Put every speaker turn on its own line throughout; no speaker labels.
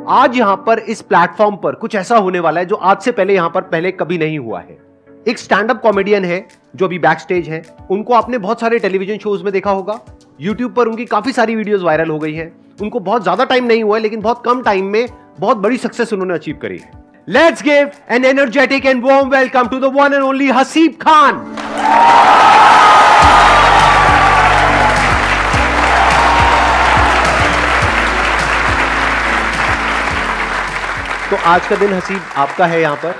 आज यहां पर इस प्लेटफॉर्म पर कुछ ऐसा होने वाला है जो आज से पहले यहां पर पहले कभी नहीं हुआ है। एक स्टैंड अप कॉमेडियन है जो अभी बैक स्टेज है। उनको आपने बहुत सारे टेलीविजन शोज में देखा होगा। यूट्यूब पर उनकी काफी सारी वीडियोस वायरल हो गई हैं। उनको बहुत ज्यादा टाइम नहीं हुआ है, लेकिन बहुत कम टाइम में बहुत बड़ी सक्सेस उन्होंने अचीव करी है। Let's give an energetic and warm welcome to the one and only Haseeb Khan. तो आज का दिन हसीब आपका है। यहां पर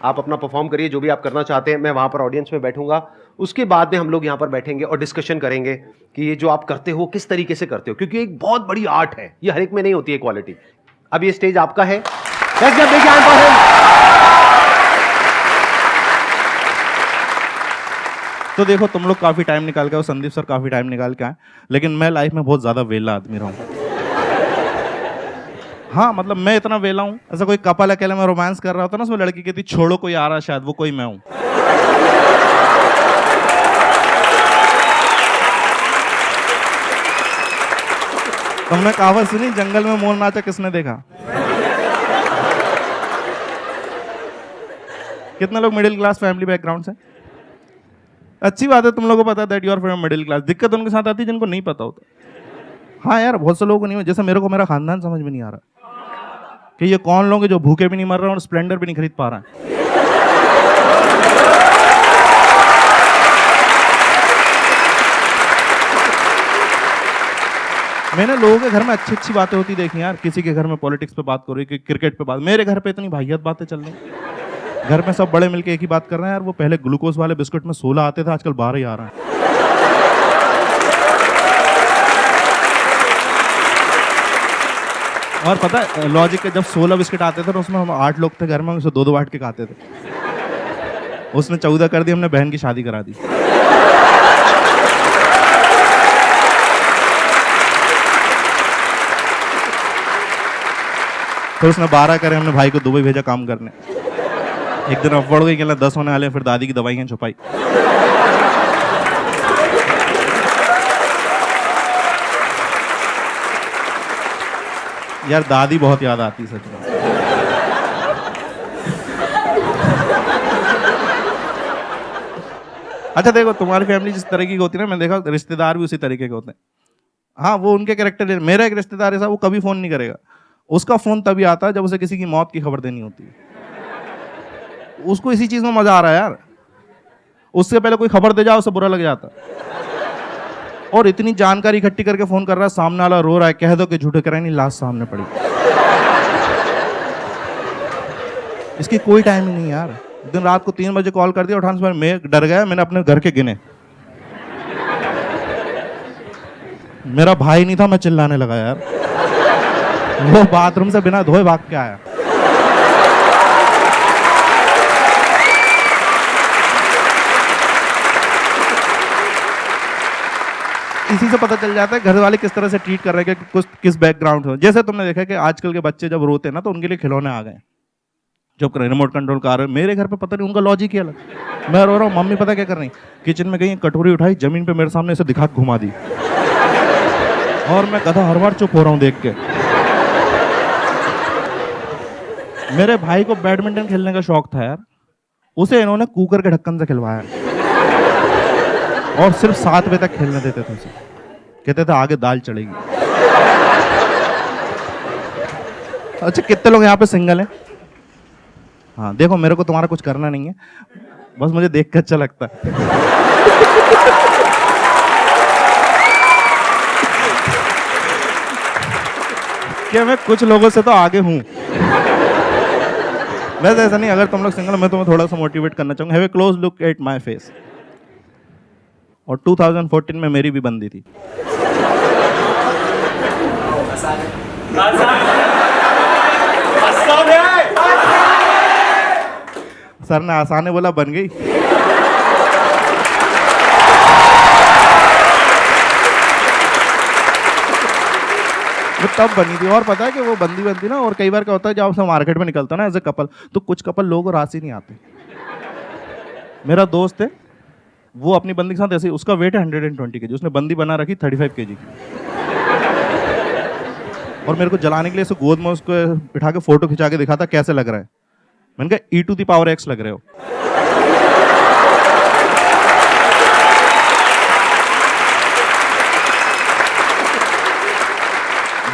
आप अपना परफॉर्म करिए, जो भी आप करना चाहते हैं। मैं वहां पर ऑडियंस में बैठूंगा। उसके बाद में हम लोग यहां पर बैठेंगे और डिस्कशन करेंगे कि ये जो आप करते हो किस तरीके से करते हो, क्योंकि एक बहुत बड़ी आर्ट है, ये हर एक में नहीं होती है क्वालिटी। अब ये स्टेज आपका है। Let's give a big hand for him.
तो देखो, तुम लोग काफी टाइम निकाल के और संदीप सर काफी टाइम निकाल के आए, लेकिन मैं लाइफ में बहुत ज्यादा वेला आदमी रहा हूं। हाँ, मतलब मैं इतना वेला हूं, ऐसा कोई कपल अकेले में रोमांस कर रहा होता ना, उसमें लड़की कहती छोड़ो कोई आ रहा, शायद वो कोई मैं हूं। तुमने कहावत सुनी, जंगल में मोर नाचा किसने देखा? कितने लोग मिडिल क्लास फैमिली बैकग्राउंड से? अच्छी बात है, तुम लोगों को पता है that you are from middle class. दिक्कत उनके साथ आती है जिनको नहीं पता होता। हाँ यार, बहुत से लोगों को नहीं, जैसे मेरे को मेरा खानदान समझ में नहीं आ रहा कि ये कौन लोग हैं जो भूखे भी नहीं मर रहे हैं और स्प्लेंडर भी नहीं खरीद पा रहे हैं। मैंने लोगों के घर में अच्छी अच्छी बातें होती देखी यार। किसी के घर में पॉलिटिक्स पे बात कर रही, क्रिकेट पे बात। मेरे घर पे इतनी वाहियात बातें चल रही। घर में सब बड़े मिलके एक ही बात कर रहे हैं यार, वो पहले ग्लूकोज वाले बिस्कुट में 16 आते थे, आजकल 12 ही आ रहा है। और पता है लॉजिक है, जब 16 बिस्किट आते थे तो उसमें हम 8 लोग थे घर में, उसे 2-2 बांट के खाते थे। उसने 14 कर दी, हमने बहन की शादी करा दी। तो उसने 12 करे, हमने भाई को दुबई भेजा काम करने। एक दिन अफवाह गई कि 10 होने वाले, फिर दादी की दवाइयां छुपाई। यार दादी बहुत याद आती सच में। अच्छा देखो, तुम्हारी फैमिली जिस तरह की होती है ना, मैंने देखा रिश्तेदार भी उसी तरीके के होते हैं। हाँ, वो उनके कैरेक्टर। मेरा एक रिश्तेदार ऐसा, वो कभी फोन नहीं करेगा। उसका फोन तभी आता है जब उसे किसी की मौत की खबर देनी होती है। उसको इसी चीज में मजा आ रहा है यार। उससे पहले कोई खबर दे जाओ उसे बुरा लग जाता। और इतनी जानकारी इकट्ठी करके फोन कर रहा है, सामने वाला रो रहा है, कह दो कि झूठे कराए नहीं, लाश सामने पड़ी। इसकी कोई टाइम ही नहीं यार। दिन रात को 3 बजे कॉल कर दिया, उठाने से मैं डर गया, मैंने अपने घर के गिने। मेरा भाई नहीं था, मैं चिल्लाने लगा यार। वो बाथरूम से बिना धोए भाग के आया। इसी से पता चल जाता है घर वाले किस तरह से ट्रीट कर रहे हैं, कि किस बैकग्राउंड से। जैसे तुमने देखा कि आजकल के बच्चे जब रोते हैं ना, तो उनके लिए खिलौने आ गए, जब रिमोट कंट्रोल कार। मेरे घर पे पता नहीं, उनका लॉजिक ही अलग। मैं रो रहा हूँ, मम्मी पता क्या कर रही, किचन में गई, कटोरी उठाई, जमीन पे मेरे सामने ऐसे दिखा घुमा दी। और मैं गधा हर बार चुप हो रहा हूँ देख के। मेरे भाई को बैडमिंटन खेलने का शौक था यार, उसे इन्होंने कुकर के ढक्कन से खिलवाया और सिर्फ 7 बजे तक खेलने देते थे उसे। कहते थे आगे दाल चढ़ेगी। अच्छा, कितने लोग यहाँ पे सिंगल हैं? हाँ देखो, मेरे को तुम्हारा कुछ करना नहीं है, बस मुझे देख के अच्छा लगता है। क्या मैं कुछ लोगों से तो आगे हूं। वैसे ऐसा नहीं, अगर तुम लोग सिंगल, मैं तुम्हें थोड़ा सा मोटिवेट करना चाहूंगा। Have a close look at my face. और 2014 में मेरी भी बंदी थी। सर ने आसान है बोला, बन गई। वो तब बनी थी। और पता है कि वो बंदी बनती ना, और कई बार क्या होता है, जब आप मार्केट में निकलता ना एज ए कपल, तो कुछ कपल लोगों को राशि नहीं आते। मेरा दोस्त है, वो अपनी बंदी के साथ ऐसे, उसका वेट है 120 kg, उसने बंदी बना रखी 35 kg की। और मेरे को जलाने के लिए ऐसे गोद में उसको बिठा के फोटो खिंचा के दिखाता कैसे लग रहा है। मैंने कहा e⁻x लग रहे हो।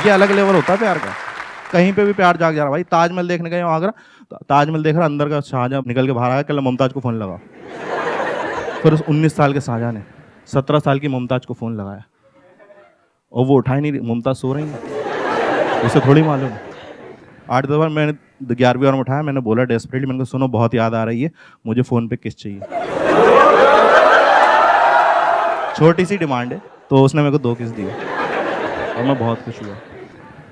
ये अलग लेवल होता है प्यार का। कहीं पे भी प्यार जाग जा रहा भाई। ताजमहल देखने गए आगरा, ताजमहल देख रहा, अंदर का शाहजहां निकल के बाहर आया, कल मुमताज को फोन लगा। फिर उस 19 साल के शाहजहां ने 17 साल की मुमताज को फोन लगाया और वो उठा ही नहीं रही। मुमताज सो रही है, उसे थोड़ी मालूम। 8 बार मैंने 11वीं बार में उठाया, मैंने बोला डेस्परेटली, मैंने कहा सुनो बहुत याद आ रही है, मुझे फ़ोन पे किस चाहिए। छोटी सी डिमांड है, तो उसने मेरे को 2 किस दिए और मैं बहुत खुश हुआ।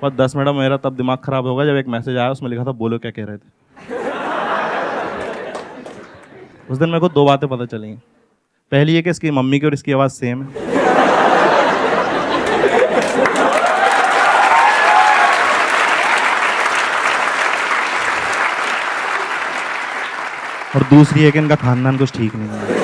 पर 10 मिनट मेरा तब दिमाग खराब होगा जब एक मैसेज आया, उसमें लिखा था बोलो क्या कह रहे थे। उस दिन मेरे को 2 बातें पता चली। पहली ये कि इसकी मम्मी की और इसकी आवाज़ सेम है। और दूसरी है कि इनका खानदान कुछ ठीक नहीं है।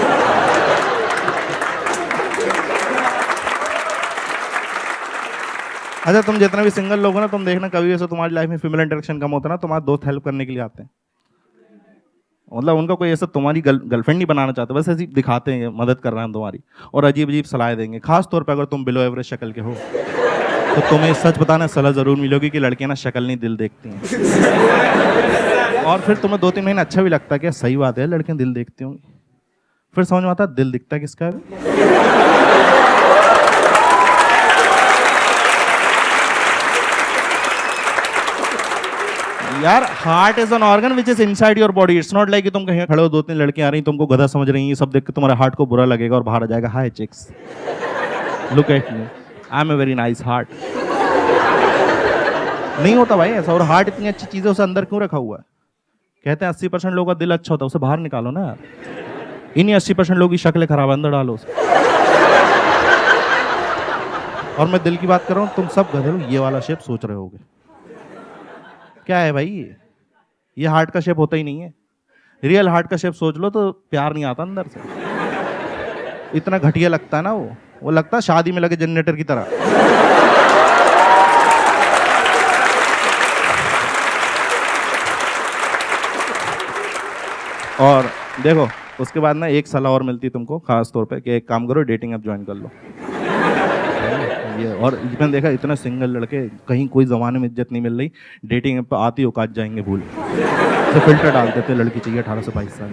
अच्छा, तुम जितने भी सिंगल लोग हो ना, तुम देखना कभी ऐसा तुम्हारी लाइफ में फीमेल इंटरेक्शन कम होता है ना, तुम्हारे दोस्त हेल्प करने के लिए आते हैं। मतलब उनका कोई ऐसा तुम्हारी गर्लफ्रेंड नहीं बनाना चाहते, बस ऐसी दिखाते हैं मदद कर रहे हैं तुम्हारी, और अजीब अजीब सलाह देंगे। खास तौर पे अगर तुम बिलो एवरेज शक्ल के हो तो तुम्हें सच बताना सलाह जरूर मिलेगी कि लड़कियां ना शक्ल नहीं दिल देखती हैं। और फिर तुम्हें 2-3 महीने अच्छा भी लगता है कि सही बात है, लड़कियां दिल देखती होंगी। फिर समझ में आता है दिल दिखता है किसका है। यार heart is an organ which is inside your body. It's not like कि तुम कहीं खड़े हो, 2-3 लड़कियां आ रही, तुमको गधा समझ रही हैं, सब देख के तुम्हारे हार्ट को बुरा लगेगा और बाहर आ जाएगा hi chicks, look at me, I am a very nice heart. नहीं होता भाई ऐसा। और हार्ट इतनी अच्छी चीज है, उसे अंदर क्यों रखा हुआ है? कहते हैं 80% लोगों का दिल अच्छा होता है, उसे बाहर निकालो ना यार। इन्हीं 80% लोगों की शक्ल खराब है, अंदर डालो उसे। और मैं दिल की बात कर रहा हूँ, तुम सब गधे लोग ये वाला शेप सोच रहे होगे। क्या है भाई ये हार्ट का शेप होता ही नहीं है। रियल हार्ट का शेप सोच लो तो प्यार नहीं आता अंदर से। इतना घटिया लगता है ना वो लगता है शादी में लगे जनरेटर की तरह। और देखो उसके बाद ना एक सलाह और मिलती है तुमको खास तौर पे कि एक काम करो, डेटिंग ऐप ज्वाइन कर लो। ये और मैंने देखा इतना सिंगल लड़के, कहीं कोई ज़माने में इज्जत नहीं मिल रही, डेटिंग ऐप पर आती औकात जाएंगे भूल, तो फिल्टर डाल देते लड़की चाहिए 18 से 22 साल।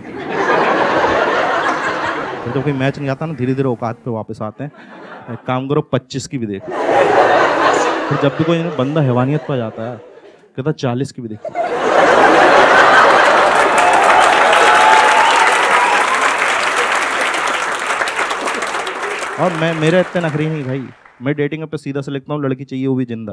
तो जब कोई मैच नहीं आता ना, धीरे धीरे औकात पे वापस आते हैं। एक काम करो 25 की भी देखो। फिर जब भी कोई बंदा हैवानियत पर जाता है कहता 40 की भी देखो। और मेरे इतने नखरी नहीं भाई, मैं डेटिंग ऐप पे सीधा से लिखता हूँ लड़की चाहिए वो भी जिंदा।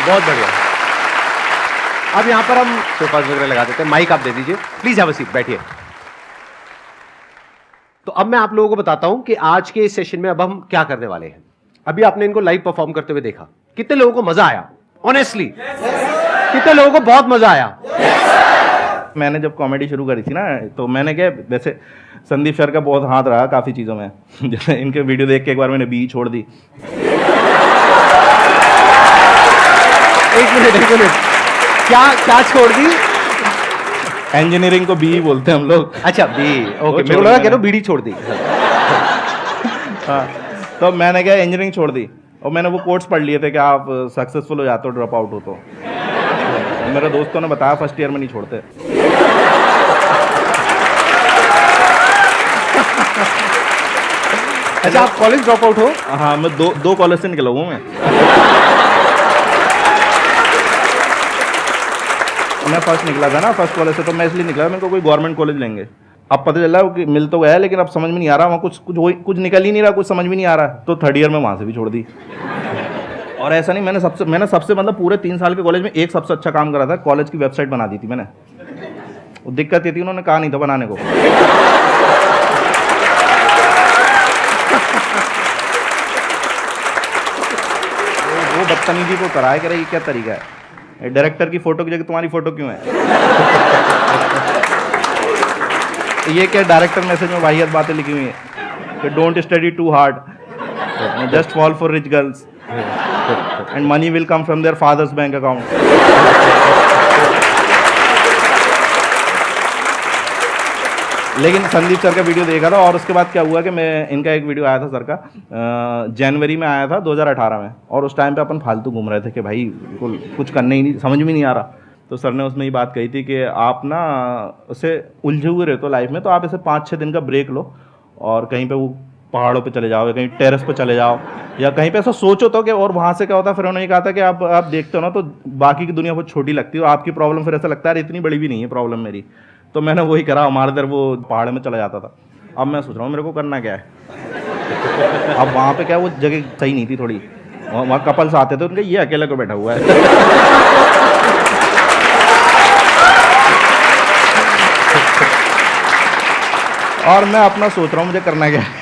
बहुत बढ़िया। अब यहाँ पर हम सोफाज वगैरह लगा देते हैं। माइक आप दे दीजिए, प्लीज हैव अ सीट, बैठिए। तो अब मैं आप लोगों को बताता हूं कि आज के इस सेशन में अब हम क्या करने वाले हैं। अभी आपने इनको लाइव परफॉर्म करते हुए देखा, कितने लोगों को मजा आया? ऑनेस्टली कितने लोगों को बहुत मजा आया?
मैंने जब कॉमेडी शुरू करी थी ना, तो मैंने क्या, वैसे संदीप सर का बहुत हाथ रहा काफ़ी चीज़ों में। जैसे इनके वीडियो देख के एक बार मैंने बी छोड़ दी।
एक मिनट, क्या छोड़ दी?
इंजीनियरिंग को बी बोलते हैं हम लोग।
अच्छा बी, ओके। मेरे को लगा कह रहा हूं बीड़ी छोड़ दी।
हाँ, तो मैंने क्या इंजीनियरिंग छोड़ दी और मैंने वो कोट्स पढ़ लिए थे कि आप सक्सेसफुल हो जाते हो ड्रॉप आउट हो तो मेरे दोस्तों ने बताया फर्स्ट ईयर में नहीं छोड़ते।
अच्छा, आप कॉलेज ड्रॉप आउट हो?
हाँ, मैं दो कॉलेज से निकला हूँ मैं फर्स्ट निकला था ना, फर्स्ट कॉलेज से, तो मैं इसलिए निकला मेरे को कोई गवर्नमेंट कॉलेज लेंगे। अब पता चला कि मिल तो गया लेकिन अब समझ में नहीं आ रहा, वहाँ कुछ निकल ही नहीं रहा, कुछ समझ में नहीं आ रहा, तो थर्ड ईयर में वहाँ से भी छोड़ दी। और ऐसा नहीं, मैंने सबसे मतलब पूरे 3 साल के कॉलेज में एक सबसे अच्छा काम करा था, कॉलेज की वेबसाइट बना दी थी मैंने। वो दिक्कत ये थी, उन्होंने कहा नहीं था बनाने को। वो बदतमीजी को कराए करे, ये क्या तरीका है? डायरेक्टर की फोटो की जगह तुम्हारी फोटो क्यों है? ये क्या डायरेक्टर मैसेज में वाहियात बातें लिखी हुई है कि don't study too hard, just fall for rich girls and money will come from their father's bank account. लेकिन संदीप सर का वीडियो देखा था और उसके बाद क्या हुआ कि मैं इनका एक वीडियो आया था सर का, जनवरी में आया था 2018 में, और उस टाइम पे अपन फालतू घूम रहे थे कि भाई कुछ करने ही नहीं, समझ में नहीं आ रहा। तो सर ने उसमें ये बात कही थी कि आप ना उसे उलझे हुए रहते हो लाइफ में, तो आप ऐसे 5-6 दिन का ब्रेक लो और कहीं पे वो पहाड़ों पे चले जाओ या कहीं टेरेस पे चले जाओ या कहीं पे ऐसा सोचो तो कि, और वहाँ से क्या होता है, फिर उन्होंने कहा था कि आप देखते हो ना तो बाकी की दुनिया बहुत छोटी लगती है, आपकी प्रॉब्लम फिर ऐसा लगता है इतनी बड़ी भी नहीं है प्रॉब्लम मेरी। तो मैंने वही करा, हमारे इधर वो पहाड़ में चला जाता था। अब मैं सोच रहा हूँ मेरे को करना क्या है। अब वहाँ पे क्या वो जगह सही नहीं थी थोड़ी, वहाँ कपल्स आते थे, उनके ये अकेले को बैठा हुआ है। और मैं अपना सोच रहा हूँ मुझे करना क्या है।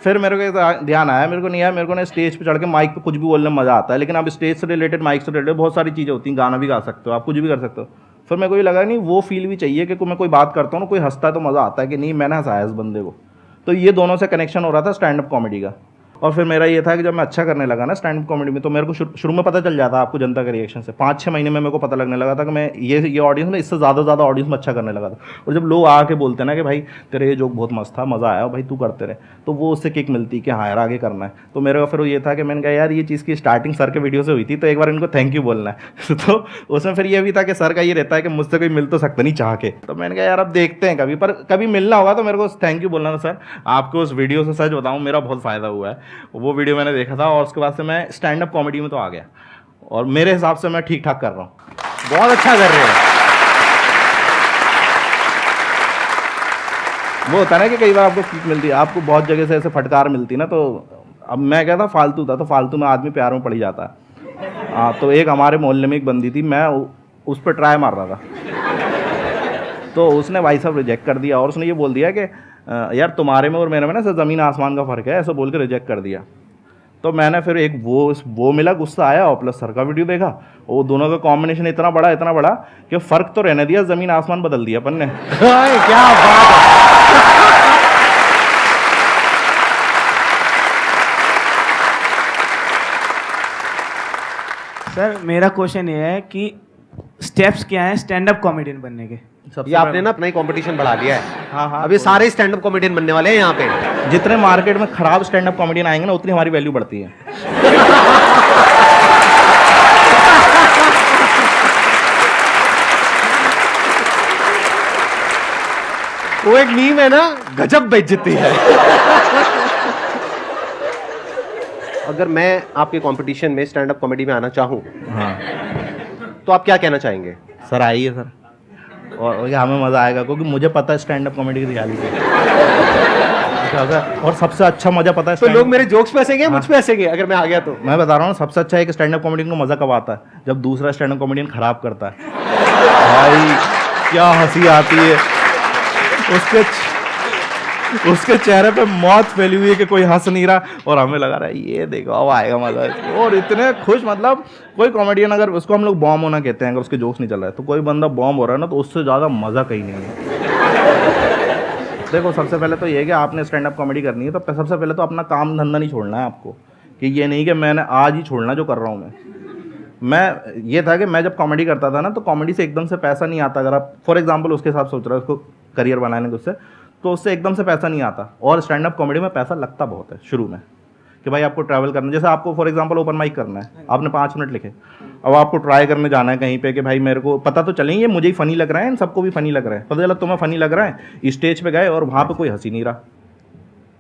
फिर मेरे को ध्यान आया, मेरे को नहीं आया, मेरे को ना स्टेज पे चढ़ के माइक पे कुछ भी बोलने में मज़ा आता है, लेकिन अब स्टेज से रिलेटेड, माइक से रिलेटेड बहुत सारी चीज़ें होती हैं, गाना भी गा सकते हो आप, कुछ भी कर सकते हो। फिर मेरे को ये लगा नहीं, वो फील भी चाहिए कि मैं कोई बात करता हूँ ना, कोई हंसता है तो मज़ा आता है कि नहीं मैंने हंसाया इस बंदे को। तो ये दोनों से कनेक्शन हो रहा था स्टैंड अप कॉमेडी का। और फिर मेरा ये था कि जब मैं अच्छा करने लगा ना स्टैंड अप कॉमेडी में, तो मेरे को शुरू में पता चल जाता आपको जनता के रिएक्शन से। 5-6 महीने में मेरे को पता लगने लगा था कि मैं ये ऑडियंस में इससे ज़्यादा ऑडियंस में अच्छा करने लगा था। और जब लोग आके बोलते हैं ना कि भाई तेरे ये जोक बहुत मस्त था, मज़ा आया भाई, तू करते रहे, तो वो उससे किक मिलती कि हाँ यार आगे करना है। तो मेरे को फिर ये था कि मैंने कहा यार ये चीज़ की स्टार्टिंग सर के वीडियो से हुई थी, तो एक बार इनको थैंक यू बोलना है। तो उसमें फिर ये भी था कि सर का ये रहता है कि मुझसे कोई मिल तो सकता नहीं चाह के। तो मैंने कहा यार अब देखते हैं कभी, पर कभी मिलना होगा तो मेरे को थैंक यू बोलना था सर। आपको उस वीडियो से सच बताऊँ मेरा बहुत फ़ायदा हुआ है। वो वीडियो मैंने देखा था और उसके बाद से मैं स्टैंड अप कॉमेडी में तो आ गया, और मेरे हिसाब से मैं ठीक ठाक कर रहा हूँ,
बहुत अच्छा कर रहे हैं।
वो होता है ना कि कई बार आपको किक मिलती है, आपको बहुत जगह से ऐसे फटकार मिलती है ना, तो अब मैं क्या था फालतू था, तो फालतू में आदमी प्यार में पड़ ही जाता है। हाँ, तो एक हमारे मोहल्ले में एक बंदी थी, मैं उस पर ट्राई मार रहा था, तो उसने भाई साहब रिजेक्ट कर दिया, और उसने ये बोल दिया कि यार तुम्हारे में और मेरे में ना ज़मीन आसमान का फ़र्क है, ऐसा बोल के रिजेक्ट कर दिया। तो मैंने फिर एक वो मिला, गुस्सा आया, और प्लस सर का वीडियो देखा, वो दोनों का कॉम्बिनेशन इतना बड़ा कि फ़र्क तो रहने दिया, ज़मीन आसमान बदल दिया अपन ने।
क्या बात है।
सर मेरा क्वेश्चन ये है कि स्टेप्स क्या हैं स्टैंड अप कॉमेडियन बनने के?
ये आपने ना अपना ही कंपटीशन बढ़ा लिया है।
हाँ,
अब ये सारे स्टैंड अप कॉमेडियन बनने वाले हैं यहाँ पे।
जितने मार्केट में खराब स्टैंड अप कॉमेडियन आएंगे ना, उतनी हमारी वैल्यू बढ़ती है।
वो एक मीम है ना, गजब बेइज्जती है। अगर मैं आपके कंपटीशन में स्टैंड अप कॉमेडी में आना चाहूँ,
हाँ
तो आप क्या कहना चाहेंगे?
सर आइए सर, और हमें मज़ा आएगा, क्योंकि मुझे पता है स्टैंड अप कॉमेडी की रियलिटी। और सबसे अच्छा मज़ा पता है,
तो लोग मेरे जोक्स पे हंसेंगे, मुझ पे हंसेंगे अगर मैं आ गया तो?
मैं बता रहा हूँ, सबसे अच्छा है कि स्टैंड अप कॉमेडियन को मज़ा कब आता है, जब दूसरा स्टैंड अप कॉमेडियन खराब करता है। भाई क्या हंसी आती है, उसके चेहरे पे मौत फैली हुई है कि कोई हंस नहीं रहा, और हमें लगा रहा है ये देखो अब आएगा मजा इसको। और इतने खुश, मतलब कोई कॉमेडियन अगर उसको हम लोग बॉम्ब होना कहते हैं, अगर उसके जोक्स नहीं चल रहा है, तो कोई बंदा बॉम्ब हो रहा है ना, तो उससे ज़्यादा मज़ा कहीं नहीं है। देखो सबसे पहले तो ये है कि आपने स्टैंड अप कॉमेडी करनी है, तो सबसे पहले तो अपना काम धंधा नहीं छोड़ना है आपको, कि ये नहीं कि मैंने आज ही छोड़ना जो कर रहा हूँ मैं ये था कि मैं जब कॉमेडी करता था ना, तो कॉमेडी से एकदम से पैसा नहीं आता। अगर आप फॉर एग्जांपल उसके हिसाब सोच रहे हो उसको करियर बनाने के, उससे तो उससे एकदम से पैसा नहीं आता। और स्टैंड अप कॉमेडी में पैसा लगता बहुत है शुरू में, कि भाई आपको ट्रैवल करना, जैसे आपको फॉर एग्जांपल ओपन माइक करना है, आपने 5 मिनट लिखे, अब आपको ट्राई करने जाना है कहीं पे कि भाई मेरे को पता तो चले ये मुझे ही फनी लग रहा है, इन सबको भी फनी लग रहा है, पता चला तुम्हें फनी लग रहा है, स्टेज पे गए और वहाँ पे कोई हंसी नहीं रहा।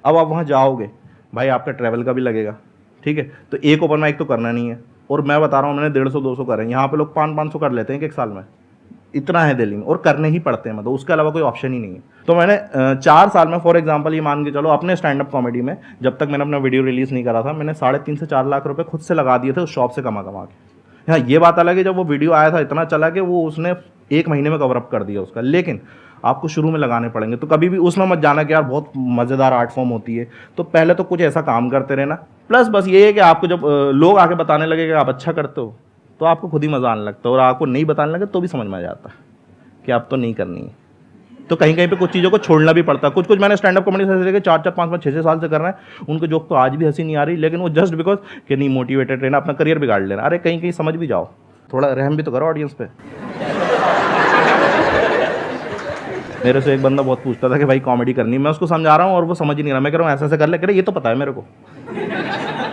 अब आप वहाँ जाओगे, भाई आपका ट्रैवल का भी लगेगा, ठीक है, तो एक ओपन माइक तो करना नहीं है। और मैं बता रहा हूँ, मैंने 150-200 करे, यहाँ पे लोग 500-500 कर लेते हैं एक साल में, इतना है दिल्ली में, और करने ही पड़ते हैं, मतलब उसके अलावा कोई ऑप्शन ही नहीं है। तो मैंने 4 साल में फॉर एग्जांपल ये मान के चलो, अपने स्टैंड अप कॉमेडी में जब तक मैंने अपना वीडियो रिलीज़ नहीं करा था, मैंने 3.5 से 4 लाख रुपए खुद से लगा दिए थे उस शॉप से कमा के। हाँ, ये बात अलग है जब वो वीडियो आया था इतना चला कि वो उसने 1 महीने में कवर अप कर दिया उसका, लेकिन आपको शुरू में लगाने पड़ेंगे। तो कभी भी उसमें मत जाना कि यार बहुत मज़ेदार आर्ट फॉर्म होती है, तो पहले तो कुछ ऐसा काम करते रहना। प्लस बस ये है कि आपको जब लोग आके बताने लगे कि आप अच्छा करते हो, तो आपको खुद ही मज़ा आने लगता है, और आपको नहीं बताने लगे तो भी समझ में आ जाता है कि आप तो नहीं करनी है। तो कहीं कहीं पे कुछ चीज़ों को छोड़ना भी पड़ता है। कुछ कुछ मैंने स्टैंड अप कॉमेडी से देखे 4-4, 5-5, 6-6 साल से कर रहे हैं, उनको जोक तो आज भी हंसी नहीं आ रही, लेकिन वो जस्ट बिकॉज कि नहीं मोटिवेटेड रहना, अपना करियर बिगाड़ लेना। अरे कहीं कहीं समझ भी जाओ, थोड़ा रहम भी तो करो ऑडियंस पे। मेरे से एक बंदा बहुत पूछता था कि भाई कॉमेडी करनी, मैं उसको समझा रहा हूँ और वो समझ ही नहीं रहा। मैं कह रहा हूँ ऐसा ऐसा कर ले, कह रहे ये तो पता है मेरे को,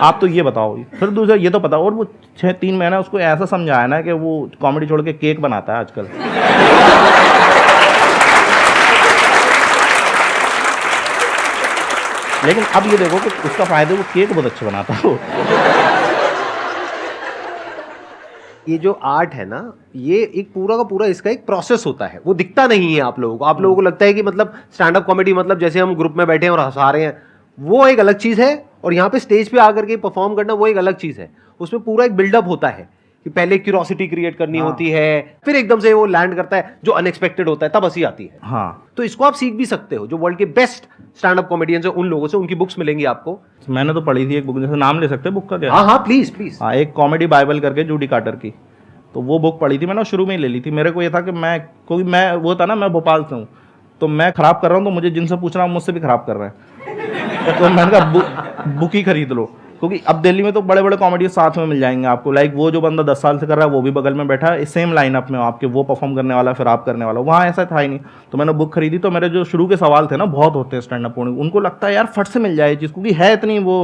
आप तो ये बताओ। फिर दूसरा ये तो पता, और वो 6-3 महीना उसको ऐसा समझाया ना कि वो कॉमेडी छोड़ के केक बनाता है आजकल। लेकिन अब ये देखो कि उसका फायदा, वो केक बहुत अच्छा बनाता है।
ये जो आर्ट है ना, ये एक पूरा का पूरा इसका एक प्रोसेस होता है, वो दिखता नहीं है आप लोगों को। आप लोगों को लगता है कि मतलब स्टैंड अप कॉमेडी मतलब जैसे हम ग्रुप में बैठे हैं और हंसा रहे हैं, वो एक अलग चीज है, और यहाँ पे स्टेज पे आकर के परफॉर्म करना वो एक अलग चीज है। उसमें पूरा एक बिल्डअप होता है कि पहले क्यूरोसिटी क्रिएट करनी होती है, फिर एकदम से वो लैंड करता है, जो अनएक्सपेक्टेड होता है तब हंसी आती है।
हाँ,
तो इसको आप सीख भी सकते हो, जो वर्ल्ड के बेस्ट स्टैंड अप कॉमेडियंस है उन लोगों से, उनकी बुक्स मिलेंगी आपको।
मैंने तो पढ़ी थी एक बुक, जैसे नाम ले सकते हैं बुक का क्या?
हाँ हाँ प्लीज प्लीज।
हाँ, एक कॉमेडी बाइबल करके जूडी कार्टर की, तो वो बुक पढ़ी थी मैंने, शुरू में ही ले ली थी। मेरे को ये था कि मैं वो था ना, मैं भोपाल से हूँ, तो मैं खराब कर रहा हूँ, तो मुझे जिनसे पूछ रहा हूँ मुझसे भी खराब कर रहे हैं। तो मैंने कहा बुक ही खरीद लो, क्योंकि अब दिल्ली में तो बड़े बड़े कॉमेडी साथ में मिल जाएंगे आपको। लाइक वो जो बंदा 10 साल से कर रहा है वो भी बगल में बैठा है, सेम लाइनअप में आपके, वो परफॉर्म करने वाला फिर आप करने वाला। वहाँ ऐसा था ही नहीं, तो मैंने बुक खरीदी। तो मेरे जो शुरू के सवाल थे ना, बहुत होते हैं स्टैंड अप कॉमेडी, उनको लगता है यार फट से मिल जाए चीज़, क्योंकि है इतनी वो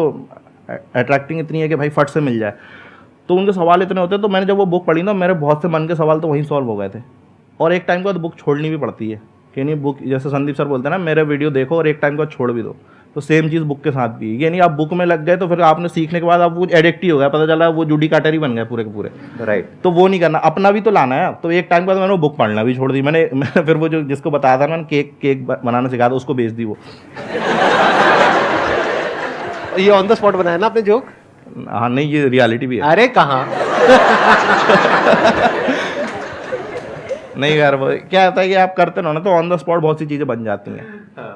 अट्रैक्टिंग इतनी है कि भाई फट से मिल जाए, तो उनके सवाल इतने होते हैं। तो मैंने जब वो बुक पढ़ी ना, मेरे बहुत से मन के सवाल तो वहीं सॉल्व हो गए थे। और एक टाइम के बाद बुक छोड़नी भी पड़ती है कि नहीं, बुक जैसे संदीप सर बोलते हैं ना, मेरे वीडियो देखो और एक टाइम के बाद छोड़ भी दो। तो सेम चीज़ बुक के साथ भी, ये नहीं आप बुक में लग गए तो फिर आपने सीखने के बाद आप कुछ एडिक्ट ही हो गया, पता चला वो जूडी कार्टर ही बन गए पूरे के पूरे।
राइट।
तो वो नहीं करना, अपना भी तो लाना है। तो एक टाइम के बाद मैंने वो बुक पढ़ना भी छोड़ दी। मैंने फिर वो जो जिसको बताया था मैंने केक बनाना सिखाया था, उसको बेच दी वो।
ये ऑन द स्पॉट बनाया ना आपने जोक?
हाँ नहीं, ये रियलिटी भी है।
अरे कहाँ।
नहीं यार, वो क्या होता है कि आप करते रहो ना, तो ऑन द स्पॉट बहुत सी चीज़ें बन जाती हैं,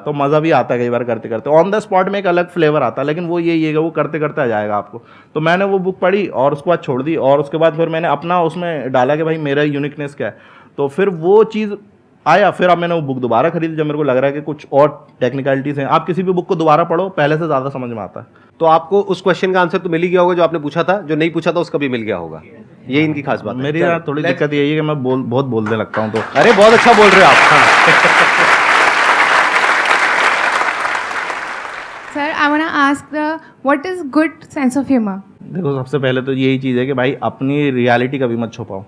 तो मज़ा भी आता है कई बार करते करते। ऑन द स्पॉट में एक अलग फ्लेवर आता है, लेकिन वो यही है कि वो करते करते आ जाएगा आपको। तो मैंने वो बुक पढ़ी और उसके बाद छोड़ दी, और उसके बाद फिर मैंने अपना उसमें डाला कि भाई मेरा यूनिकनेस क्या है। तो फिर वो चीज़ आया, फिर अब मैंने वो बुक दोबारा खरीदी जब मेरे को लग रहा है कि कुछ और टेक्निकलिटीज़ हैं। आप किसी भी बुक को दोबारा पढ़ो, पहले से ज़्यादा समझ में आता है।
तो आपको उस क्वेश्चन का आंसर तो मिल ही गया होगा जो आपने पूछा था, जो नहीं पूछा था उसका भी मिल गया होगा। ये इनकी खास बात है।
मेरी यार थोड़ी दिक्कत यही है कि मैं बहुत बोलने लगता हूँ। तो
अरे बहुत अच्छा बोल रहे हो आप। हाँ।
Sir, I want to ask what is good sense of humor?
देखो, सबसे पहले तो यही चीज़ है कि भाई अपनी रियलिटी कभी मत छुपाओ।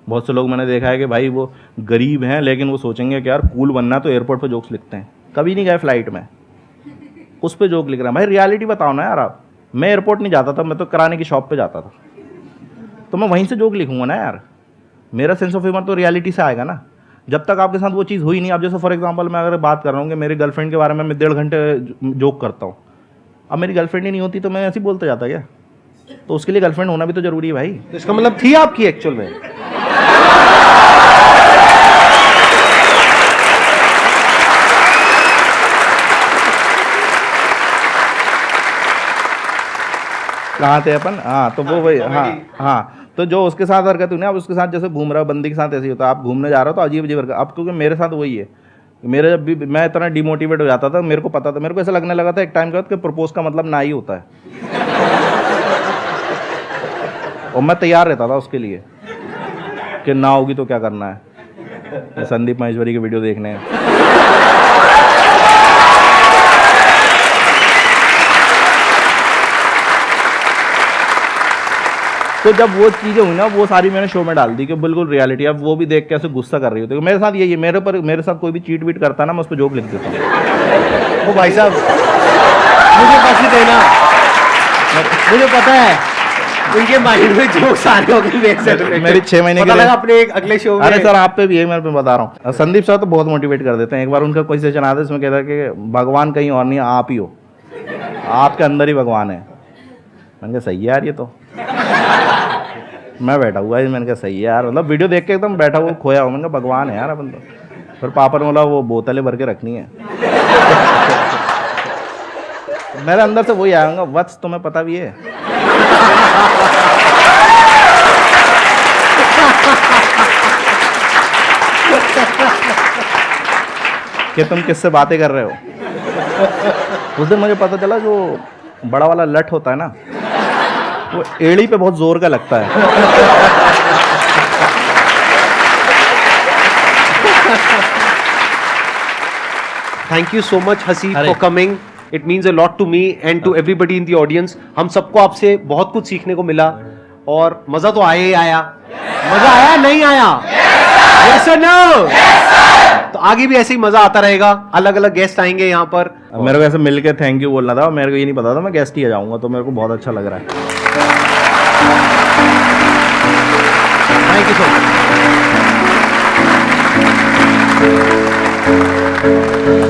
बहुत से लोग मैंने देखा है कि भाई वो गरीब हैं, लेकिन वो सोचेंगे कि यार कूल बनना है तो एयरपोर्ट पे जोक्स लिखते हैं। कभी नहीं गए फ्लाइट में, उस पर जोक लिख रहे हैं। भाई रियलिटी बताओ ना यार आप। मैं एयरपोर्ट नहीं जाता था, मैं तो कराने की शॉप पे जाता था, तो मैं वहीं से जोक लिखूंगा ना यार। मेरा सेंस ऑफ ह्यूमर तो रियलिटी से आएगा ना। जब तक आपके साथ वो चीज़ हुई नहीं, आप जैसे फॉर एग्जांपल मैं अगर बात कर रहा हूँ कि मेरी गर्लफ्रेंड के बारे में मैं 1.5 घंटे जोक करता हूँ, अब मेरी गर्लफ्रेंड ही नहीं होती तो मैं ऐसे ही बोलता जाता क्या? तो उसके लिए गर्लफ्रेंड होना भी तो जरूरी है भाई।
तो इसका मतलब थी आपकी एक्चुअल में?
कहाँ थे अपन? हाँ, तो वो वही। हाँ, तो जो उसके साथ हरकत हुई ना, अब उसके साथ जैसे घूम रहा है बंदी के साथ ऐसे ही होता है। आप घूमने जा रहे हो तो अजीब अजीब हरकत। अब क्योंकि मेरे साथ वही है, मेरे जब भी मैं इतना डिमोटिवेट हो जाता था, मेरे को पता था, मेरे को ऐसा लगने लगा था एक टाइम के बाद कि प्रपोज का मतलब ना ही होता है। और मैं तैयार रहता था उसके लिए कि ना होगी तो क्या करना है। संदीप महेश्वरी की वीडियो देखने हैं। तो जब वो चीज़ें हुई ना, वो सारी मैंने शो में डाल दी कि बिल्कुल रियलिटी। अब वो भी देख के ऐसे गुस्सा कर रही होती है। मेरे साथ यही है, मेरे साथ कोई भी चीट वीट करता ना, मैं उस पर जोक लिख देता हूँ।
वो भाई साहब मुझे बस ही देना, मुझे पता है उनके माइंड में जोक्स आ रहे होंगे।
मेरी 6 महीने के लिए
अपने एक अगले शो में।
अरे सर, आप पे भी है, मैं पे बता रहा हूँ। संदीप सर तो बहुत मोटिवेट कर देते हैं। एक बार उनका कोई सेशन आता है, इसमें कहता है कि भगवान कहीं और नहीं, आप ही हो, आपके अंदर ही भगवान है। मैंने कहा सही है यार, ये तो मैं बैठा हुआ है। मैंने कहा सही है यार, मतलब वीडियो देख के एकदम बैठा हुआ खोया हुआ। मैंने कहा भगवान है यार अपन तो। फिर पापा ने बोला वो बोतलें भर के रखनी है। मेरे अंदर से वही आऊँगा, वत्स तुम्हें पता भी है। कि तुम किससे बातें कर रहे हो। उस दिन मुझे पता चला जो बड़ा वाला लठ होता है ना, वो एड़ी पे बहुत जोर का लगता है।
Thank you so much Haseeb for coming, it means a lot to me and to everybody in the audience. हम सबको आपसे बहुत कुछ सीखने को मिला और मजा तो आया ही आया। मजा आया नहीं आया? यस और नो? तो आगे भी ऐसे ही मजा आता रहेगा, अलग अलग गेस्ट आएंगे यहाँ पर।
मेरे को ऐसे मिलके थैंक यू बोलना था, मेरे को ये नहीं पता था मैं गेस्ट ही आ जाऊंगा, तो मेरे को बहुत अच्छा लग रहा है।
Thank you so much.